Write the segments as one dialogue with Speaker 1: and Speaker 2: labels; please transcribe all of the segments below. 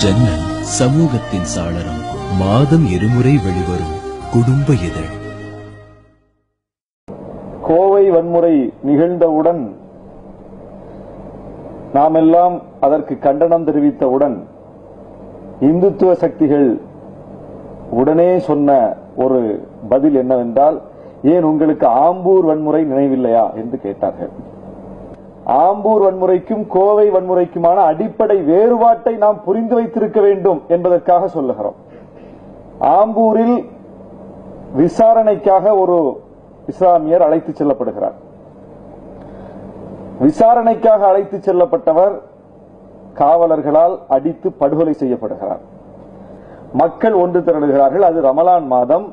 Speaker 1: ஜன்னல் சமூகத்தின் சாளரம். மாதம் இருமுறை வெளிவரும் குடும்ப இதழ்.
Speaker 2: கோவை வன்முறை நிகழ்ந்தவுடன் நாமெல்லாம் அதற்கு கண்டனம் தெரிவித்தவுடன் இந்துத்துவ சக்திகள் உடனே சொன்ன ஒரு பதில் என்னவென்றால், ஏன் உங்களுக்கு ஆம்பூர் வன்முறை நினைவில்லையா என்று கேட்டார்கள். ஆம்பூர் வன்முறைக்கும் கோவை வன்முறைக்குமான அடிப்படை வேறுபாட்டை நாம் புரிந்து வைத்திருக்க வேண்டும் என்பதற்காக சொல்லுகிறோம். ஆம்பூரில் விசாரணைக்காக ஒரு இஸ்லாமியர் அழைத்துச் செல்லப்படுகிறார். விசாரணைக்காக அழைத்துச் செல்லப்பட்டவர் காவலர்களால் அடித்து படுகொலை செய்யப்படுகிறார். மக்கள் ஒன்று திரளுகிறார்கள். அது ரமலான் மாதம்.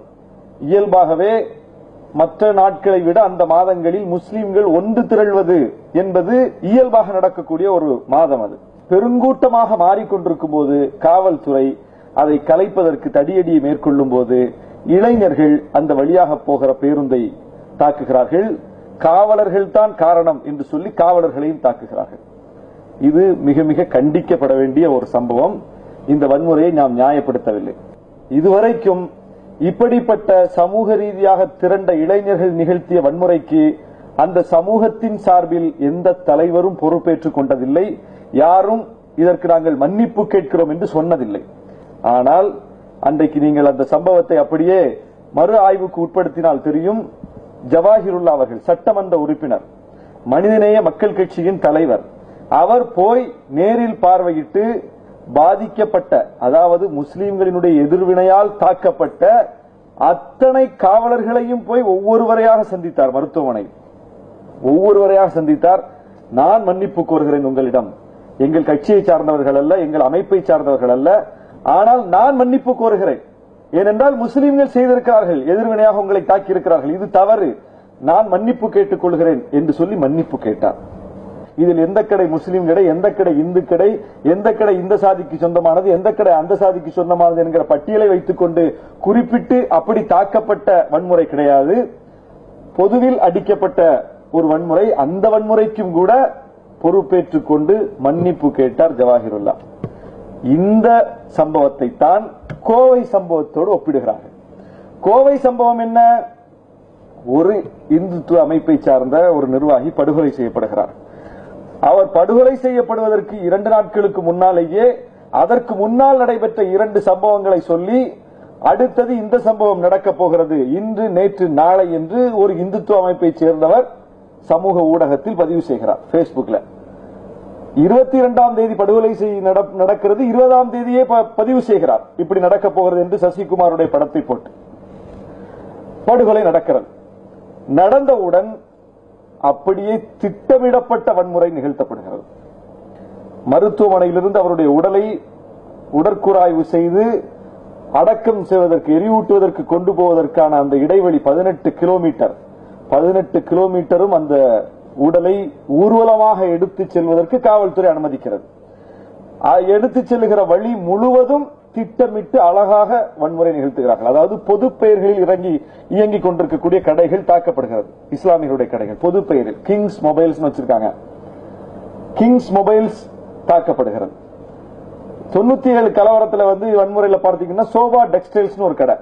Speaker 2: இயல்பாகவே மற்ற நாட்களை விட அந்த மாதங்களில் முஸ்லிம்கள் ஒன்று திரள்வது என்பது இயல்பாக நடக்கக்கூடிய ஒரு மாதம். அது பெருங்கூட்டமாக மாறிக்கொண்டிருக்கும் போது காவல்துறை அதை கலைப்பதற்கு தடியடியை மேற்கொள்ளும் போது இளைஞர்கள் அந்த வழியாக போகிற பேருந்தை தாக்குகிறார்கள். காவலர்கள் தான் காரணம் என்று சொல்லி காவலர்களையும் தாக்குகிறார்கள். இது மிக மிக கண்டிக்கப்பட வேண்டிய ஒரு சம்பவம். இந்த வன்முறையை நாம் நியாயப்படுத்தவில்லை. இதுவரைக்கும் இப்படிப்பட்ட சமூக ரீதியாக திரண்ட இளைஞர்கள் நிகழ்த்திய வன்முறைக்கு அந்த சமூகத்தின் சார்பில் எந்த தலைவரும் பொறுப்பேற்றுக் கொண்டதில்லை. யாரும் இதற்கு நாங்கள் மன்னிப்பு கேட்கிறோம் என்று சொன்னதில்லை. ஆனால் அன்றைக்கு நீங்கள் அந்த சம்பவத்தை அப்படியே மறு ஆய்வுக்கு உட்படுத்தினால் தெரியும். ஜவாஹிருல்லா அவர்கள் சட்டமன்ற உறுப்பினர், மனிதநேய மக்கள் கட்சியின் தலைவர், அவர் போய் நேரில் பார்வையிட்டு பாதிக்கப்பட்ட, அதாவது முஸ்லிம்களினுடைய எதிர்வினையால் தாக்கப்பட்ட அத்தனை காவலர்களையும் போய் ஒவ்வொருவரையாக சந்தித்தார். மருத்துவமனை ஒவ்வொருவரையாக சந்தித்தார். நான் மன்னிப்பு கோருகிறேன் உங்களிடம், எங்கள் கட்சியை சார்ந்தவர்கள் அல்ல, எங்கள் அமைப்பை சார்ந்தவர்கள் அல்ல, ஆனால் நான் மன்னிப்பு கோருகிறேன். ஏனென்றால் முஸ்லிம்கள் செய்திருக்கிறார்கள், எதிர்வினையாக உங்களை தாக்கியிருக்கிறார்கள், இது தவறு, நான் மன்னிப்பு கேட்டுக் கொள்கிறேன் என்று சொல்லி மன்னிப்பு கேட்டார். இதில் எந்த கடை முஸ்லீம் கடை, எந்த கடை இந்து கடை, எந்த கடை இந்த சாதிக்கு சொந்தமானது, எந்த கடை அந்த சாதிக்கு சொந்தமானது என்கிற பட்டியலை வைத்துக் கொண்டு குறிப்பிட்டு அப்படி தாக்கப்பட்ட வன்முறை கிடையாது. பொதுவில் அடிக்கப்பட்ட ஒரு வன்முறை. அந்த வன்முறைக்கும் கூட பொறுப்பேற்றுக் கொண்டு மன்னிப்பு கேட்டார் ஜவாஹிருல்லா. இந்த சம்பவத்தை தான் கோவை சம்பவத்தோடு ஒப்பிடுகிறார்கள். கோவை சம்பவம் என்ன? ஒரு இந்துத்துவ அமைப்பை சார்ந்த ஒரு நிர்வாகி படுகொலை செய்யப்படுகிறார். அவர் படுகொலை செய்யப்படுவதற்கு 2 நாட்களுக்கு முன்னாலேயே அதற்கு முன்னால் நடைபெற்ற 2 சம்பவங்களை சொல்லி அடுத்தது இந்த சம்பவம் நடக்கப் போகிறது இன்று, நேற்று, நாளை என்று ஒரு இந்துத்துவ அமைப்பை சேர்ந்தவர் சமூக ஊடகத்தில் பதிவு செய்கிறார். பேஸ்புக்ல 22ஆம் தேதி படுகொலை நடக்கிறது, 20ஆம் தேதியே பதிவு செய்கிறார் இப்படி நடக்கப் போகிறது என்று சசிகுமாருடைய படத்தை போட்டு. படுகொலை நடக்கிறது. நடந்தவுடன் அப்படியே திட்டமிடப்பட்ட வன்முறை நிகழ்த்தப்படுகிறது. மருத்துவமனையிலிருந்து அவருடைய உடலை உடற்கூறாய்வு செய்து அடக்கம் செய்வதற்கு, எரியூட்டுவதற்கு கொண்டு போவதற்கான அந்த இடைவெளி 18 கிலோமீட்டர். 18 கிலோமீட்டரும் அந்த உடலை ஊர்வலமாக எடுத்துச் செல்வதற்கு காவல்துறை அனுமதிக்கிறது. எடுத்துச் செல்லுகிற வழி முழுவதும் திட்டமிட்டு அழகாக வன்முறை நிகழ்த்துகிறார்கள். அதாவது பொது பெயர்களில் இயங்கிக் கொண்டிருக்கக்கூடிய கடைகள் தாக்கப்படுகிறது. இஸ்லாமியருடைய கடைகள் பொது பெயரில் கிங்ஸ் மொபைல்ஸ் வச்சிருக்காங்க. கிங்ஸ் மொபைல்ஸ் தாக்கப்படுகிறது. 97 கலவரத்தில் வன்முறையில பார்த்தீங்கன்னா சோபா டெக்ஸ்டைல்ஸ் ஒரு கடை,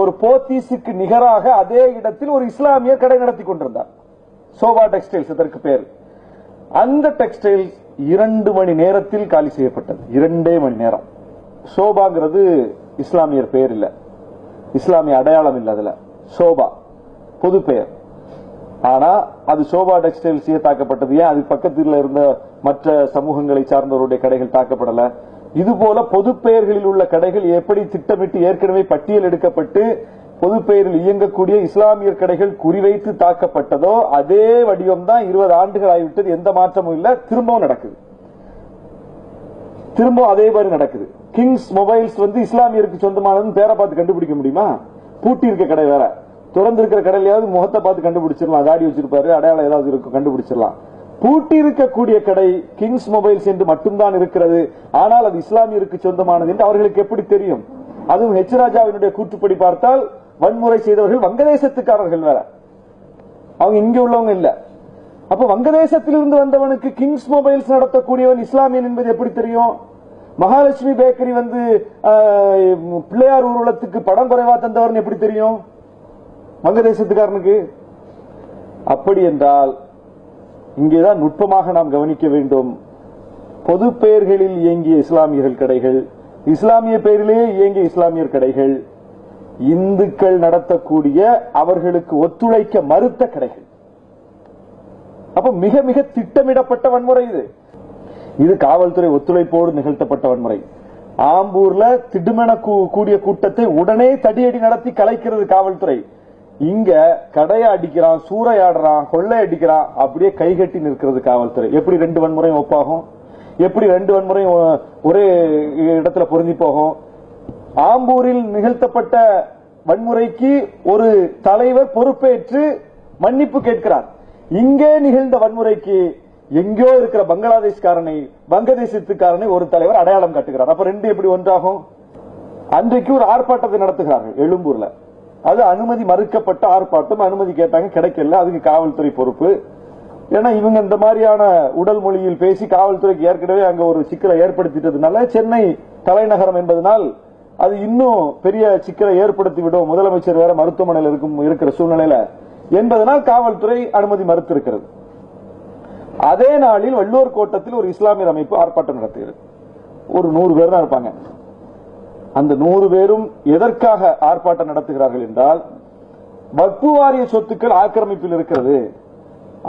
Speaker 2: ஒரு போத்தீஸுக்கு நிகராக அதே இடத்தில் ஒரு இஸ்லாமியர் கடை நடத்தி கொண்டிருந்தார். சோபா டெக்ஸ்டைல்ஸ் அதற்கு பேர். அந்த டெக்ஸ்டைல்ஸ் 2 மணி நேரத்தில் காலி செய்யப்பட்டது. 2 மணி நேரம். சோபாங்கிறது இஸ்லாமியர் பெயர் இல்ல, இஸ்லாமிய அடையாளம் இல்ல. அதுல சோபா பொது பெயர். ஆனா அது சோபா டெக்ஸ்டைல்ஸ் தாக்கப்பட்டது. ஏன் அது பக்கத்தில் இருந்த மற்ற சமூகங்களை சார்ந்தவருடைய கடைகள் தாக்கப்படல? இதுபோல பொது பெயர்களில் உள்ள கடைகள் எப்படி திட்டமிட்டு ஏற்கனவே பட்டியல் எடுக்கப்பட்டு பொது பெயரில் இயங்கக்கூடிய இஸ்லாமியர் கடைகள் குறிவைத்து தாக்கப்பட்டதோ அதே வடிவம் தான் 20 ஆண்டுகள் ஆகிவிட்டது. எந்த மாற்றமும் இல்ல. திரும்பவும் நடக்குது. திரும்ப அதே மாதிரி நடக்குது. கிங்ஸ் மொபைல்ஸ் இஸ்லாமியருக்கு சொந்தமானது பேரை பார்த்து கண்டுபிடிக்க முடியுமா? பூட்டி இருக்க கடை வேற, திறந்து இருக்கிற கடையிலாவது முகத்தை பார்த்து கண்டுபிடிச்சிடலாம். தாடி வச்சிருப்பாரு, அடையாளம் ஏதாவது இருக்கும், கண்டுபிடிச்சிடலாம். பூட்டி இருக்கக்கூடிய கடை கிங்ஸ் மொபைல்ஸ் என்று மட்டும்தான் இருக்கிறது. ஆனால் அது இஸ்லாமியருக்கு சொந்தமானது என்று அவர்களுக்கு எப்படி தெரியும்? அதுவும் ஹெச் ராஜாவினுடைய கூற்றுப்படி பார்த்தால் வன்முறை செய்தவர்கள் வங்கதேசத்துக்காரர்கள் வேற, அவங்க இங்க உள்ளவங்க இல்ல. அப்ப வங்கதேசத்திலிருந்து வந்தவனுக்கு கிங்ஸ் மொபைல்ஸ் நடத்தக்கூடியவன் இஸ்லாமியன் என்பது எப்படி தெரியும்? மகாலட்சுமி பேக்கரி வந்து பிள்ளையார் ஊர்வலத்துக்கு படம் குறைவா தந்தவர் எப்படி தெரியும் வங்கதேசத்துக்காரனுக்கு? அப்படி என்றால் இங்கேதான் நுட்பமாக நாம் கவனிக்க வேண்டும். பொது பெயர்களில் இயங்கிய இஸ்லாமியர்கள் கடைகள், இஸ்லாமிய பெயரிலேயே இயங்கிய இஸ்லாமியர் கடைகள், இந்துக்கள் நடத்தக்கூடிய அவர்களுக்கு ஒத்துழைக்க மறுத்த கடைகள். அப்ப மிக மிக திட்டமிடப்பட்ட வன்முறை இது. இது காவல்துறை ஒத்துழைப்போடு நிகழ்த்தப்பட்ட வன்முறை. ஆம்பூர்ல திடுமென கூடிய கூட்டத்தை உடனே தடியடி நடத்தி கலைக்கிறது காவல்துறை. இங்க கடையை அடிக்கிறான், சூறையாடுறான், கொள்ளை அடிக்கிறான், அப்படியே கைகட்டி நிற்கிறது காவல்துறை. எப்படி 2 வன்முறையும் ஒப்பாகும்? எப்படி 2 வன்முறையும் ஒரே இடத்துல பொருந்தி போகும்? ஆம்பூரில் நிகழ்த்தப்பட்ட வன்முறைக்கு ஒரு தலைவர் பொறுப்பேற்று மன்னிப்பு கேட்கிறார். இங்கே நிகழ்ந்த வன்முறைக்கு எங்கோ இருக்கிற பங்களாதேஷ்காரனை, வங்கதேசத்துக்காரனை ஒரு தலைவர் அடையாளம் காட்டுகிறார். அப்ப 2 எப்படி ஒன்றாகும்? அன்றைக்கு ஒரு ஆர்ப்பாட்டத்தை நடத்துகிறார்கள் எழும்பூர்ல. அது அனுமதி மறுக்கப்பட்ட ஆர்ப்பாட்டம். அனுமதி கேட்டாங்க, கிடைக்கல. அதுக்கு காவல்துறை பொறுப்பு. ஏன்னா இவங்க இந்த மாதிரியான உடல் மொழியில் பேசி காவல்துறைக்கு ஏற்கனவே அங்க ஒரு சிக்கலை ஏற்படுத்திட்டதுனால, சென்னை தலைநகரம் என்பதனால் அது இன்னும் பெரிய சிக்கலை ஏற்படுத்திவிடும், முதலமைச்சர் வேற மருத்துவமனையில் இருக்கிற சூழ்நிலையில என்பதனால் காவல்துறை அனுமதி மறுத்திருக்கிறது. அதே நாளில் வள்ளுவர் கோட்டத்தில் ஒரு இஸ்லாமியர் அமைப்பு ஆர்ப்பாட்டம் நடத்துகிறது. ஒரு 100 பேர் தான் இருப்பாங்க. அந்த 100 பேரும் எதற்காக ஆர்ப்பாட்டம் நடத்துகிறார்கள் என்றால், வக்ஃபு வாரிய சொத்துக்கள் ஆக்கிரமிப்பில் இருக்கிறது,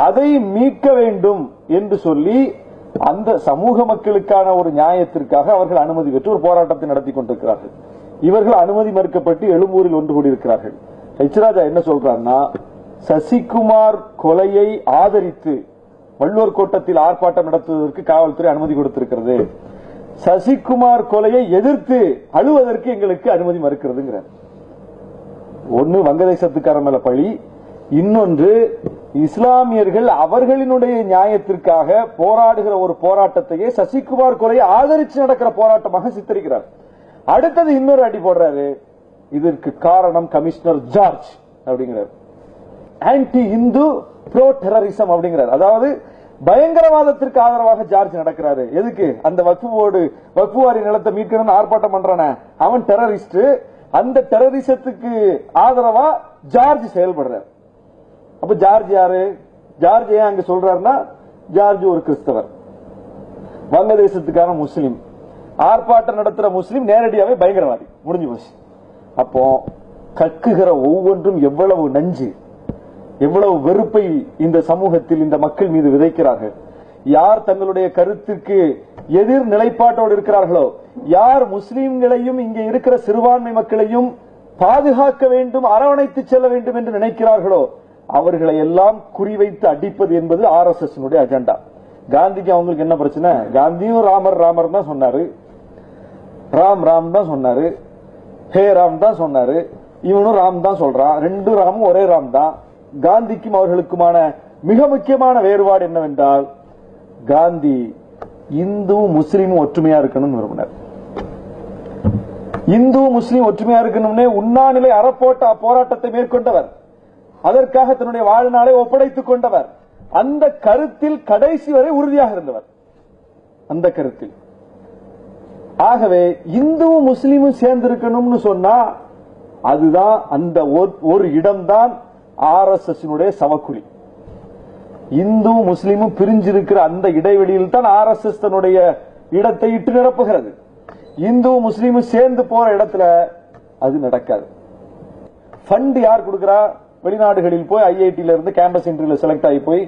Speaker 2: அதை மீட்க வேண்டும் என்று சொல்லி அந்த சமூக மக்களுக்கான ஒரு நியாயத்திற்காக அவர்கள் அனுமதி பெற்று ஒரு போராட்டத்தை நடத்தி கொண்டிருக்கிறார்கள். இவர்கள் அனுமதி மறுக்கப்பட்டு எழும்பூரில் ஒன்று கூடியிருக்கிறார்கள். எச் ராஜா என்ன சொல்றாருன்னா, சசிகுமார் கொலையை ஆதரித்து வள்ளுவர் கோட்டத்தில் ஆர்ப்பாட்டம் நடத்துவதற்கு காவல்துறை அனுமதி கொடுத்திருக்கிறது, சசிகுமார் கொலையை எதிர்த்து அழுவதற்கு எங்களுக்கு அனுமதி மறுக்கிறதுங்கிறார். ஒன்னு வங்கதேசத்துக்காரன் மேல பழி, இன்னொன்று இஸ்லாமியர்கள் அவர்களினுடைய நியாயத்திற்காக போராடுகிற ஒரு போராட்டத்தையே சசிகுமார் கொலையை ஆதரித்து நடக்கிற போராட்டமாக சித்தரிக்கிறார். அடுத்தது இன்னொரு அடி போடுறாரு, இதற்கு காரணம் கமிஷனர் ஜார்ஜ் அப்படிங்கிறார். ஆன்டி இந்து ப்ரோ டெரரிசம் அப்படிங்கிறார். அதாவது பயங்கரவாதத்திற்கு ஆதரவாக ஜார்ஜ் நடக்கிறாரு. எதுக்கு? அந்த வக்ஃபு வாரி நிலத்தை மீட்கணும்னு ஆர்ப்பாட்டம் பண்றானே அவன் டெரரிஸ்ட். அந்த டெரரிசத்துக்கு ஆதரவா ஜார்ஜ் செயல்படுறார். அப்ப ஜார்ஜ் யாரு? ஜார்ஜ் ஏன் அங்க சொல்றாருன்னா, ஜார்ஜ் ஒரு கிறிஸ்தவர், வங்கதேசத்துக்கான முஸ்லீம், ஆர்ப்பாட்டம் நடத்துற முஸ்லீம் நேரடியாவே பயங்கரவாதி. முடிஞ்சு போச்சு. அப்போ கக்குகிற ஒவ்வொன்றும் எவ்வளவு நஞ்சு, எவ்வளவு வெறுப்பை இந்த சமூகத்தில் இந்த மக்கள் மீது விதைக்கிறார்கள். யார் தங்களுடைய கருத்துக்கு எதிர் நிலைப்பாட்டோடு இருக்கிறார்களோ, யார் முஸ்லீம்களையும் இங்கே இருக்கிற சிறுபான்மை மக்களையும் பாதுகாக்க வேண்டும், அரவணைத்து செல்ல வேண்டும் என்று நினைக்கிறார்களோ, அவர்களை எல்லாம் குறிவைத்து அடிப்பது என்பது RSS அஜெண்டா. காந்திக்கு அவங்களுக்கு என்ன பிரச்சனை? காந்தியும் ராமர் ராமர் தான் சொன்னாரு, ராம் ராம் தான் சொன்னாரு, ஹே ராம் தான் சொன்னாரு, இவனும் ராம் தான் சொல்றான். 2 ராமும் ஒரே ராம் தான். காந்திக்கும் அவர்களுக்குமான மிக முக்கியமான வேறுபாடு என்னவென்றால், காந்தி இந்து முஸ்லீமும் ஒற்றுமையா இருக்கணும்னு விரும்பினார். இந்து முஸ்லீம் ஒற்றுமையா இருக்கணும்னே உண்ணாநிலை அறப்போட்ட போராட்டத்தை மேற்கொண்டவர். அதற்காக தன்னுடைய வாழ்நாளை ஒப்படைத்துக் கொண்டவர். அந்த கருத்தில் கடைசி வரை உறுதியாக இருந்தவர். அந்த கருத்தில். ஆகவே இந்துவும் முஸ்லீமும் சேர்ந்திருக்கணும்னு சொன்னா, அதுதான் அந்த ஒரு இடம்தான் RSS சவக்குழி. இந்து முஸ்லீமும் பிரிஞ்சிருக்கிற அந்த இடைவெளியில் தான் RSS தன்னுடைய இடத்தை இட்டு நிரப்புகிறது. இந்து முஸ்லீமும் சேர்ந்து போற இடத்துல அது நடக்காது. ஃபண்ட் யார் கொடுக்கிறா? வெளிநாடுகளில் போய் IIT-ல இருந்து கேம்பஸ் இன்டர்வியூல செலக்ட் ஆகி போய்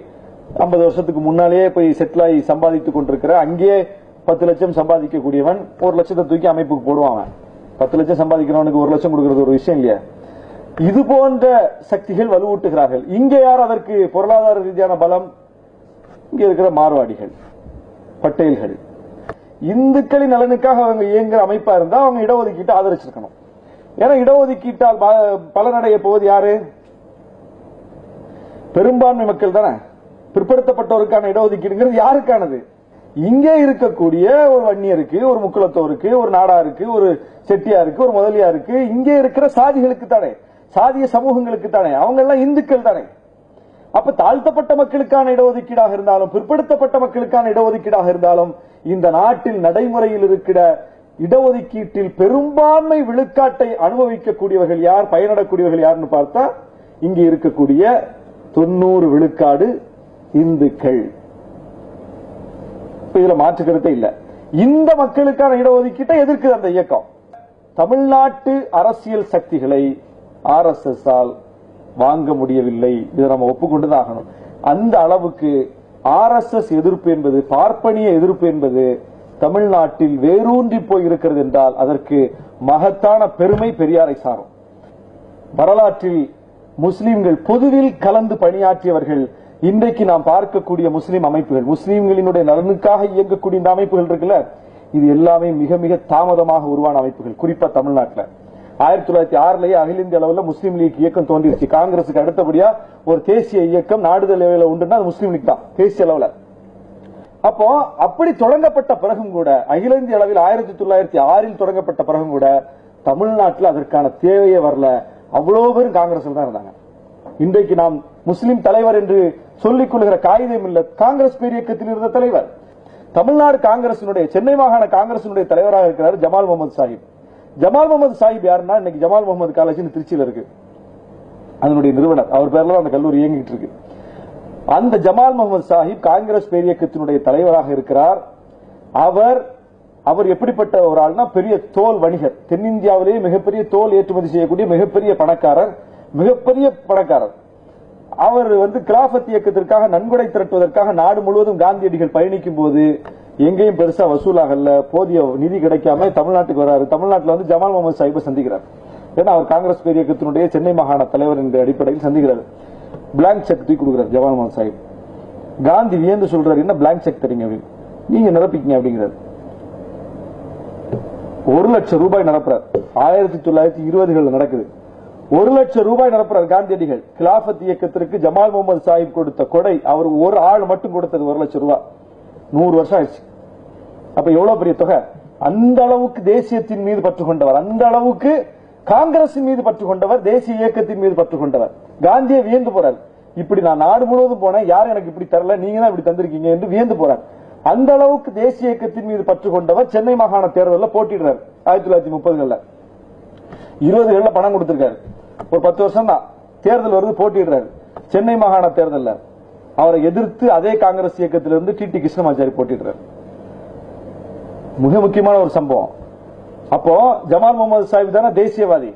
Speaker 2: 50 வருஷத்துக்கு முன்னாலேயே போய் செட்டில் ஆகி சம்பாதித்துக் கொண்டிருக்கிற, அங்கேயே 10 லட்சம் சம்பாதிக்கக்கூடியவன் 1 லட்சத்தை தூக்கி அமைப்புக்கு போடுவான். 10 லட்சம் சம்பாதிக்கிறவனுக்கு 1 லட்சம் கொடுக்கிறது ஒரு விஷயம் இல்லையா? இது போன்ற சக்திகள் வலுவூட்டுகிறார்கள். இங்கே யார் அதற்கு பொருளாதார ரீதியான பலம்? இங்க இருக்கிற மார்வாடிகள், பட்டேல்கள். இந்துக்களின் நலனுக்காக அவங்க இயங்குற அமைப்பா இருந்தா அவங்க இடஒதுக்கீட்டை ஆதரிச்சிருக்கணும். ஏன்னா இடஒதுக்கீட்டால் பலனடைய போவது யாரு? பெரும்பான்மை மக்கள் தானே. பிற்படுத்தப்பட்டவருக்கான இடஒதுக்கீடுங்கிறது யாருக்கானது? இங்கே இருக்கக்கூடிய ஒரு வன்னியருக்கு, ஒரு முக்குளத்தோருக்கு, ஒரு நாடாருக்கு, ஒரு செட்டியாருக்கு, ஒரு முதலியாருக்கு, இங்கே இருக்கிற சாதிகளுக்கு தானே, சாதிய சமூகங்களுக்கு தானே. அவங்க எல்லாம் இந்துக்கள் தானே. அப்ப தாழ்த்தப்பட்ட மக்களுக்கான இடஒதுக்கீடாக இருந்தாலும் பிற்படுத்தப்பட்ட மக்களுக்கான இடஒதுக்கீடாக இருந்தாலும் இந்த நாட்டில் நடைமுறையில் இருக்கிற இடஒதுக்கீட்டில் பெரும்பான்மை விழுக்காட்டை அனுபவிக்கக்கூடியவர்கள் யார், பயனடக்கூடியவர்கள் யாருன்னு பார்த்தா இங்கே இருக்கக்கூடிய 90 விழுக்காடு இந்துக்கள். இதுல மாற்று கருத்தே இல்ல. இந்த மக்களுக்கான இடஒதுக்கீட்டை எதிர்க்குது அந்த இயக்கம். தமிழ்நாட்டு அரசியல் சக்திகளை RSS ஆல் வாங்க முடியவில்லை. இதை நம்ம ஒப்புக்கொண்டுதான் ஆகணும். அந்த அளவுக்கு RSS எதிர்ப்பு என்பது, பார்ப்பனிய எதிர்ப்பு என்பது தமிழ்நாட்டில் வேரூன்றி போய் இருக்கிறது என்றால் அதற்கு மகத்தான பெருமை பெரியாரை சாரும். வரலாற்றில் முஸ்லிம்கள் பொதுவில் கலந்து பணியாற்றியவர்கள். இன்றைக்கு நாம் பார்க்கக்கூடிய முஸ்லிம் அமைப்புகள், முஸ்லிம்களினுடைய நலனுக்காக இயங்கக்கூடிய இந்த அமைப்புகள் இருக்குல்ல, இது எல்லாமே மிக மிக தாமதமாக உருவான அமைப்புகள். குறிப்பா தமிழ்நாட்டில் 1906 அகில இந்திய அளவில் முஸ்லீம் லீக் இயக்கம் தோன்றிருச்சு. காங்கிரசுக்கு அடுத்தபடியா ஒரு தேசிய இயக்கம் நாடுதல் அளவில் உண்டுன்னா அது முஸ்லீம் லீக் தான் தேசிய அளவில். அப்போ அப்படி தொடங்கப்பட்ட பிறகும் கூட, அகில இந்திய அளவில் 1906 தொடங்கப்பட்ட பிறகும் கூட தமிழ்நாட்டில் அதற்கான தேவையே வரல. அவ்வளவு பேரும் காங்கிரஸில் தான் இருந்தாங்க. இன்றைக்கு நாம் முஸ்லிம் தலைவர் என்று சொல்லிக் கொள்கிற காகிதம் இல்ல, காங்கிரஸ் பேரியக்கத்தில் இருந்த தலைவர். தமிழ்நாடு காங்கிரசினுடைய, சென்னை மாகாண காங்கிரசினுடைய தலைவராக இருக்கிறார் ஜமால் முகமது சாஹிப். ஜமால் முகமது சாஹிப் யாருன்னா, இன்னைக்கு ஜமால் முகமது காலேஜ் திருச்சியில் இருக்கு, அதனுடைய நிறுவனர். அவர் பேர்ல தான் அந்த கல்லூரி இயங்கிட்டு இருக்கு. அந்த ஜமால் முகமது சாஹிப் காங்கிரஸ் பேரியக்கத்தினுடைய தலைவராக இருக்கிறார். அவர் எப்படிப்பட்ட ஒரு ஆள்னா, பெரிய தோல் வணிகர், தென்னிந்தியாவிலேயே மிகப்பெரிய தோல் ஏற்றுமதி செய்யக்கூடிய மிகப்பெரிய பணக்காரர், மிகப்பெரிய பணக்காரர். அவர் கிலாபத் இயக்கத்திற்காக நன்கொடை திரட்டுவதற்காக நாடு முழுவதும் காந்தியடிகள் பயணிக்கும் போது எங்கேயும் பெருசா வசூலாகல, போதிய நிதி கிடைக்காம தமிழ்நாட்டுக்கு வராரு. தமிழ்நாட்டில் ஜமால் முகமது சாஹிப்பை சந்திக்கிறார். ஏன்னா அவர் காங்கிரஸ் பேரியக்கத்தினுடைய சென்னை மாகாண தலைவர் என்ற அடிப்படையில் சந்திக்கிறார். பிளாங்க் செக் தூக்கி கொடுக்கிறார் ஜமால் முகமது சாஹிப். காந்தி வியந்து சொல்றாரு, என்ன பிளாங்க் செக் தரீங்க அப்படின்னு, நீங்க நிரப்பிக்கீங்க அப்படிங்கிறார். 1 லட்சம் ரூபாய் நிரப்புறார். 1920 நடக்குது. 1 லட்சம் ரூபாய் நிரப்புறார் காந்தியடிகள். கிலாபத் இயக்கத்திற்கு ஜமால் முகமது சாஹிப் கொடுத்த கொடை, அவர் ஒரு ஆள் மட்டும் கொடுத்தது 1 லட்சம் ரூபாய். 100 வருஷம் ஆயிடுச்சு. அப்ப எவ்வளவு பெரிய தொகை. அந்த அளவுக்கு தேசியத்தின் மீது பற்று கொண்டவர், அந்த அளவுக்கு காங்கிரசின் மீது பற்று கொண்டவர், தேசிய இயக்கத்தின் மீது பற்று கொண்டவர். காந்தியை வியந்து போறார். இப்படி நான் நாடு முழுவதும் போனேன், யாரும் எனக்கு இப்படி தரல, நீங்க தான் இப்படி தந்திருக்கீங்க என்று வியந்து போறார். அந்த அளவுக்கு தேசிய இயக்கத்தின் மீது பற்று கொண்டவர். சென்னை மாகாண தேர்தலில் போட்டிடுறார் 1930களில். 20களில் பணம் கொடுத்திருக்காரு. ஒரு 10 வருஷம் தான் தேர்தல் வருது, போட்டிடுறாரு. சென்னை மாகாண தேர்தலில் அவரை எதிர்த்து அதே காங்கிரஸ் இயக்கத்திலிருந்து டிடி கிருஷ்ணமாச்சாரி போட்டிடுறார். மிக முக்கியமான ஒரு சம்பவம். அப்போ ஜமால் முகமது சாஹிப் தானே தேசியவாதி,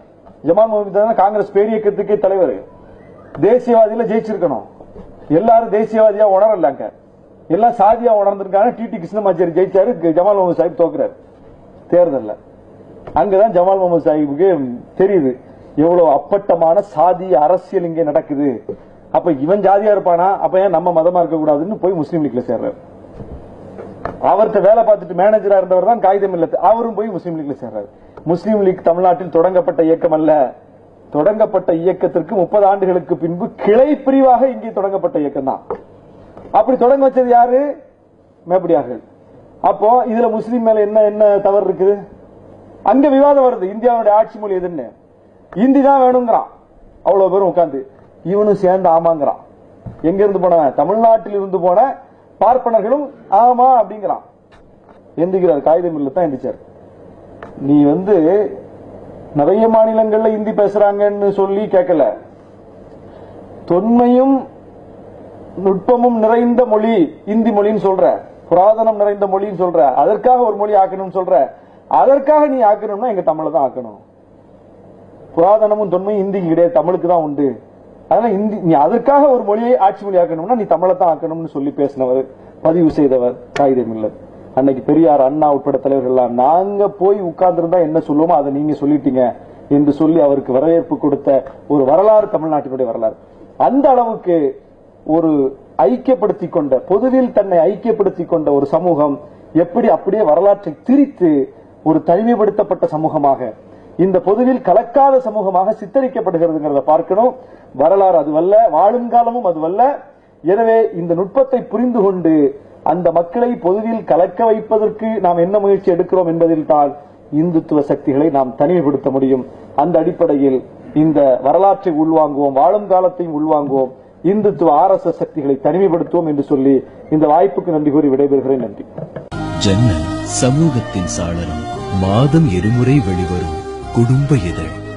Speaker 2: ஜமால் முகமது தானே காங்கிரஸ் பேரியக்கத்துக்கே தலைவர். தேசியவாதியில ஜெயிச்சிருக்கணும். எல்லாரும் தேசியவாதியா உணரலாங்க, எல்லாம் சாதியா உணர்ந்திருக்காங்க. டிடி கிருஷ்ணமாச்சாரி ஜெயிச்சாரு, ஜமால் முகமது சாஹிப் தோக்குறாரு தேர்தலில். அங்கதான் ஜமால் முகமது சாஹிப்புக்கு தெரியுது எவ்வளவு அப்பட்டமான சாதிய அரசியல் இங்கே நடக்குது. அப்ப இவன் ஜாதியா இருப்பானா, அப்ப ஏன் நம்ம மதமா இருக்க கூடாதுன்னு போய் முஸ்லீம் லீக்ல சேர்றாரு. அவர்கிட்ட வேலை பார்த்துட்டு மேனேஜரா இருந்தவர் தான் காகிதம் இல்ல, அவரும் போய் முஸ்லீம் லீக்ல சேர்றாரு. முஸ்லீம் லீக் தமிழ்நாட்டில் தொடங்கப்பட்ட இயக்கம் அல்ல, தொடங்கப்பட்ட இயக்கத்திற்கு 30 ஆண்டுகளுக்கு பின்பு கிளை பிரிவாக இங்கே தொடங்கப்பட்ட இயக்கம் தான். அப்படி தொடங்க வச்சது யாரு? மேப்படியார்கள். அப்போ இதுல முஸ்லீம் மேல என்ன என்ன தவறு இருக்குது? அங்க விவாதம் வருது, இந்தியாவுடைய ஆட்சி மொழி எதுன்னு. இந்தி தான் வேணுங்கிறான் அவ்வளவு பேரும் உட்கார்ந்து. இவனும் சேர்ந்து ஆமாங்கிறான். எங்க இருந்து போன? தமிழ்நாட்டில் இருந்து போன பார்ப்பனர்களும் ஆமா அப்படிங்கிறான். எந்திக்கிறார், காகிதம் இல்லத்தான் எந்திரிச்சார். நீ நிறைய மாநிலங்கள்ல இந்தி பேசுறாங்கன்னு சொல்லி கேட்கல, தொன்மையும் நுட்பமும் நிறைந்த மொழி இந்தி மொழின்னு சொல்ற, புராதனம் நிறைந்த மொழின்னு சொல்ற, அதற்காக ஒரு மொழி ஆக்கணும்னு சொல்ற. அதற்காக நீ ஆக்கணும்னா எங்க தமிழை தான் ஆக்கணும். புராதனமும் தொன்மையும் இந்திக்கு கிடையாது, தமிழுக்கு தான் உண்டு. அதனால இந்தி, நீ அதற்காக ஒரு மொழியை ஆட்சி மொழி ஆக்கணும்னா நீ தமிழை தான் ஆக்கணும்னு சொல்லி பேசினவர், பதிவு செய்தவர் காகிதம் இல்லை. அன்னைக்கு பெரியார், அண்ணா உட்பட தலைவர்கள் நாங்க போய் உட்கார்ந்திருந்தா என்ன சொல்லுவோமோ அதை நீங்க சொல்லிட்டீங்க என்று சொல்லி அவருக்கு வரவேற்பு கொடுத்த ஒரு வரலாறு தமிழ்நாட்டினுடைய வரலாறு. அந்த அளவுக்கு ஒரு ஐக்கியப்படுத்திக் கொண்ட, பொதுவில் தன்னை ஐக்கியப்படுத்திக் கொண்ட ஒரு சமூகம் எப்படி அப்படியே வரலாற்றை திரித்து ஒரு தனிமைப்படுத்தப்பட்ட சமூகமாக, இந்த பொதுவில் கலக்காத சமூகமாக சித்தரிக்கப்படுகிறதுங்கிறத பார்க்கணும். வரலாறு அதுவல்ல, வாழும் காலமும் அதுவல்ல. எனவே இந்த நுட்பத்தை புரிந்து கொண்டு அந்த மக்களை பொதுவில் கலக்க வைப்பதற்கு நாம் என்ன முயற்சி எடுக்கிறோம் என்பதில் தான் இந்துத்துவ சக்திகளை நாம் தனிமைப்படுத்த முடியும். அந்த அடிப்படையில் இந்த வரலாற்றை உள்வாங்குவோம், வாழும் காலத்தையும் உள்வாங்குவோம். இந்துத்துவ RSS சக்திகளை தனிமைப்படுத்துவோம் என்று சொல்லி இந்த வாய்ப்புக்கு நன்றி கூறி விடைபெறுகிறேன். நன்றி.
Speaker 1: ஜன்னல் சமூகத்தின் சாளரம். மாதம் இருமுறை வெளிவரும் குடும்ப இதழ்.